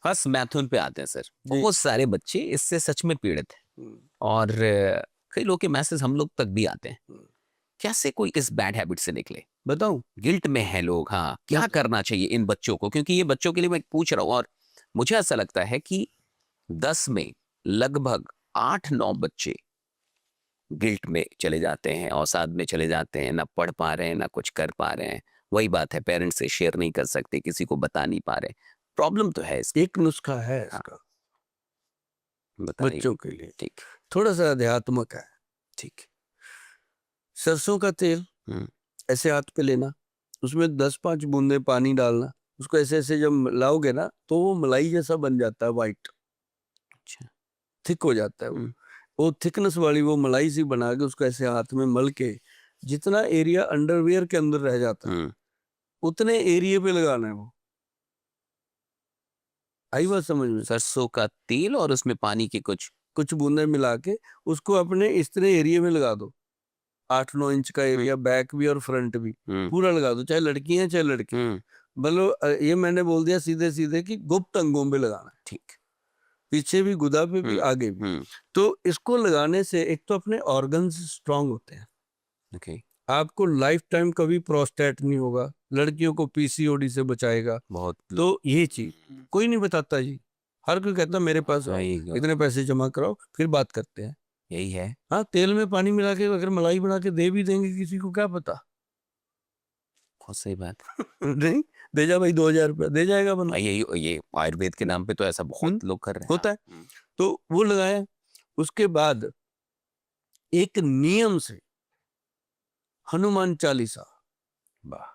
First मैथुन पे आते हैं सर। जी। बहुत सारे बच्चे इससे सच में पीड़ित हैं हम्म, और कई लोग के मैसेज हम लोग तक भी आते हैं। हम्म। कैसे कोई इस बैड हैबिट से निकले? बताऊं? गिल्ट में है लोग, हाँ, क्या मैं करना चाहिए इन बच्चों को? क्योंकि ये बच्चों के लिए मैं पूछ रहा हूँ और मुझे ऐसा लगता है कि 10 में लगभग 8-9 बच्चे गिल्ट में चले जाते हैं, अवसाद में चले जाते हैं, ना पढ़ पा रहे हैं, ना कुछ कर पा रहे हैं। वही बात है, पेरेंट्स से शेयर नहीं कर सकते, किसी को बता नहीं पा रहे। प्रॉब्लम तो है इसकी। एक नुस्खा है हाँ, इसका बताइए। बच्चों के लिए, ठीक, थोड़ा सा अध्यात्मक है। ठीक। सरसों का तेल हुँ, ऐसे हाथ पे लेना, उसमें 10-5 बूंदे पानी डालना, उसको ऐसे ऐसे जब लाओगे ना तो वो मलाई जैसा बन जाता है, वाइट अच्छा। थिक हो जाता है हुँ, वो थिकनेस वाली वो मलाई सी बना के उसको ऐसे हाथ में मल के जितना एरिया अंडरवियर के अंदर रह जाता है हुँ। उतने एरिया पे लगाना है वो। आई बात समझ में? सरसों का तेल और उसमें पानी के कुछ। कुछ बूंदे मिला के उसको अपने इतने एरिया में लगा दो, 8-9 इंच का हुँ, एरिया, बैक भी और फ्रंट भी हुँ, पूरा लगा दो, चाहे लड़की हैं चाहे लड़के। हुँ। मतलब ये मैंने बोल दिया सीधे सीधे कि गुप्त अंगों पे लगाना है, ठीक। पीछे भी, गुदा पे भी, हुँ, आगे भी। हुँ। तो इसको लगाने से एक तो अपने ऑर्गन्स स्ट्रांग होते हैं, ओके, आपको लाइफ टाइम कभी प्रोस्टेट नहीं होगा, लड़कियों को पीसीओडी से बचाएगा। बहुत। तो ये चीज कोई नहीं बताता जी, हर कोई कहता मेरे पास आओ, सही ग इतने पैसे जमा कराओ फिर बात करते हैं। यही है। हाँ, तेल में पानी मिला के अगर मलाई बना के दे भी देंगे किसी को, क्या पता। बहुत सही बात। नहीं, दे जा भाई 2,000 रुपया, दे जाएगा बंदा। यही ये आयुर्वेद के नाम पे तो ऐसा हम्म, बहुत लोग कर रहे हैं। होता हाँ। है। तो वो लगाया, उसके बाद एक नियम से हनुमान चालीसा, वाह!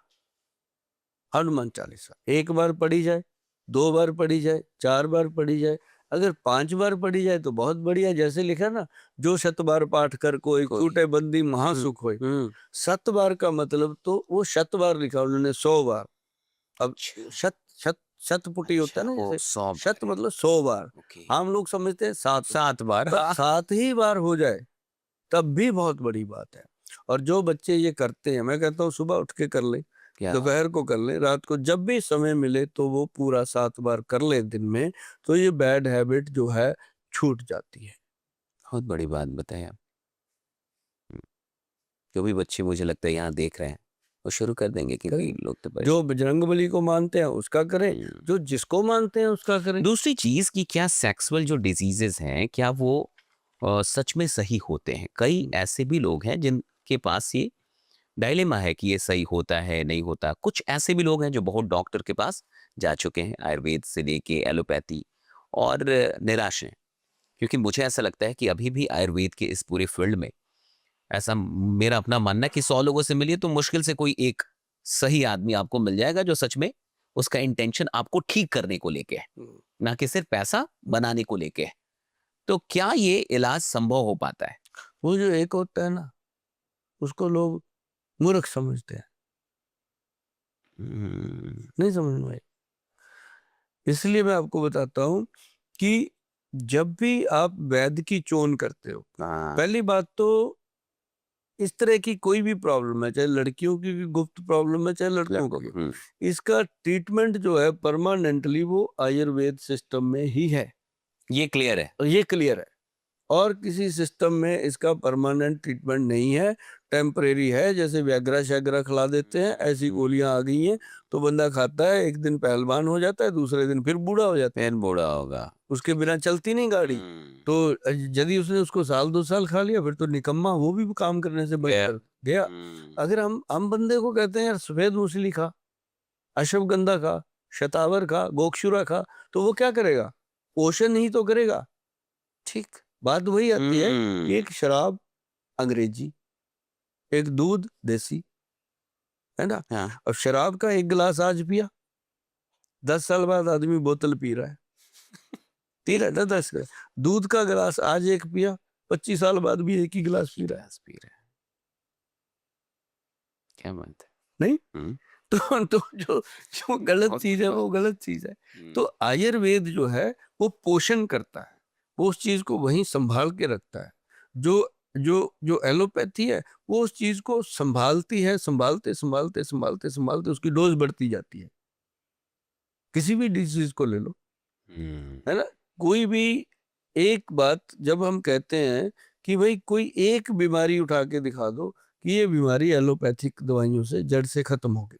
हनुमान चालीसा एक बार पढ़ी जाए, 2 बार पढ़ी जाए, 4 बार पढ़ी जाए, अगर 5 बार पढ़ी जाए तो बहुत बढ़िया। जैसे लिखा ना, जो 7 बार पाठ कर कोई कोई। छूटे बंदी हुँ, महासुख होए। हुँ। 7 बार का मतलब तो वो 7 बार लिखा उन्होंने, 100 बार। अब अच्छा, शत शत शतपुटी होता है अच्छा। ना, ओह! जैसे 100 बार शत है। मतलब 100 बार। ओके। हम लोग समझते हैं 7 7 बार। पर हाँ। 7 ही बार हो जाए तब भी बहुत बड़ी बात है। और जो बच्चे ये करते हैं, मैं कहता हूँ सुबह उठ के कर ले, क्या बात! दोपहर को कर ले, रात को, जब भी समय मिले तो वो पूरा 7 बार कर ले दिन में, तो ये बैड हैबिट जो है छूट जाती है। बहुत बड़ी बात बताई आप। हुँ, जो भी बच्चे मुझे लगता है यहाँ देख रहे हैं, वो शुरू कर देंगे करें, क्योंकि लोग तो जो परेशान। बजरंगबली को मानते हैं उसका करें, हुँ। जो जिसको मानते हैं उसका करें। दूसरी चीज़ कि क्या सेक्सुअल जो डिसीज़ेज़ हैं, क्या वो सच में सही होते हैं? कई ऐसे भी लोग हैं जिनके पास ये डायलेमा है कि ये सही होता है, नहीं होता। कुछ ऐसे भी लोग हैं जो बहुत डॉक्टर के पास जा चुके हैं, आयुर्वेद से लेके एलोपैथी, और निराश हैं। क्योंकि मुझे ऐसा लगता है कि अभी भी आयुर्वेद के इस पूरे फील्ड में ऐसा मेरा अपना मानना है कि 100 लोगों से मिलिए तो मुश्किल से कोई एक सही आदमी आपको मिल जाएगा जो सच में उसका इंटेंशन आपको ठीक करने को लेके है, हम्म। ना कि सिर्फ पैसा बनाने को लेके है। तो क्या ये इलाज संभव हो पाता है? वो जो एक होता है ना, उसको लोग मूर्ख समझते हैं, हम्म, नहीं समझ में आई। इसलिए मैं आपको बताता हूँ कि जब भी आप वैद्य की चोन करते हो, हाँ, पहली बात तो इस तरह की कोई भी प्रॉब्लम है, चाहे लड़कियों की भी गुप्त प्रॉब्लम है चाहे लड़कों लड़कों की, को, इसका ट्रीटमेंट जो है परमानेंटली वो आयुर्वेद सिस्टम में ही है। ये क्लियर है। और ये क्लियर है, और किसी सिस्टम में इसका परमानेंट ट्रीटमेंट नहीं है, टेम्परेरी है। जैसे व्याग्रा शैग्रा खिला देते हैं, ऐसी गोलियां आ गई हैं। तो बंदा खाता है, एक दिन पहलवान हो जाता है, दूसरे दिन फिर बूढ़ा हो जाता है, फिर बूढ़ा होगा। उसके बिना चलती नहीं गाड़ी। हम्म, तो यदि उसने उसको साल 2 साल खा लिया फिर तो निकम्मा, वो भी काम करने से गया। बचकर गया। अगर हम बंदे को कहते हैं यार सफेद मूसली खा, अश्वगंधा खा, शतावर खा, गोक्षुरा खा, तो वो क्या करेगा? पोषण ही तो करेगा। ठीक। बात वही आती है कि हम्म, एक शराब अंग्रेजी, एक दूध देसी, है ना? हाँ। अब शराब का एक गिलास आज पिया, 10 साल बाद आदमी बोतल पी रहा है, पी रहा है ना 10 का। दूध का गिलास आज एक पिया, 25 साल बाद भी एक ही गिलास एक ही पी रहा है। गिलास पी रहा है। क्या बात है। नहीं? हम्म, तो जो जो गलत बहुत चीज बड़ी है बात। वो गलत चीज है। तो हम्म, आयुर्वेद जो है वो पोषण करता है, वो उस चीज को वहीं संभाल के रखता है। जो जो जो एलोपैथी है वो उस चीज को संभालती है, संभालते संभालते संभालते संभालते उसकी डोज बढ़ती जाती है। किसी भी डिजीज को ले लो, हम्म, है ना? कोई भी एक बात जब हम कहते हैं कि भाई कोई एक बीमारी उठा के दिखा दो कि ये बीमारी एलोपैथिक दवाइयों से जड़ से खत्म हो गई,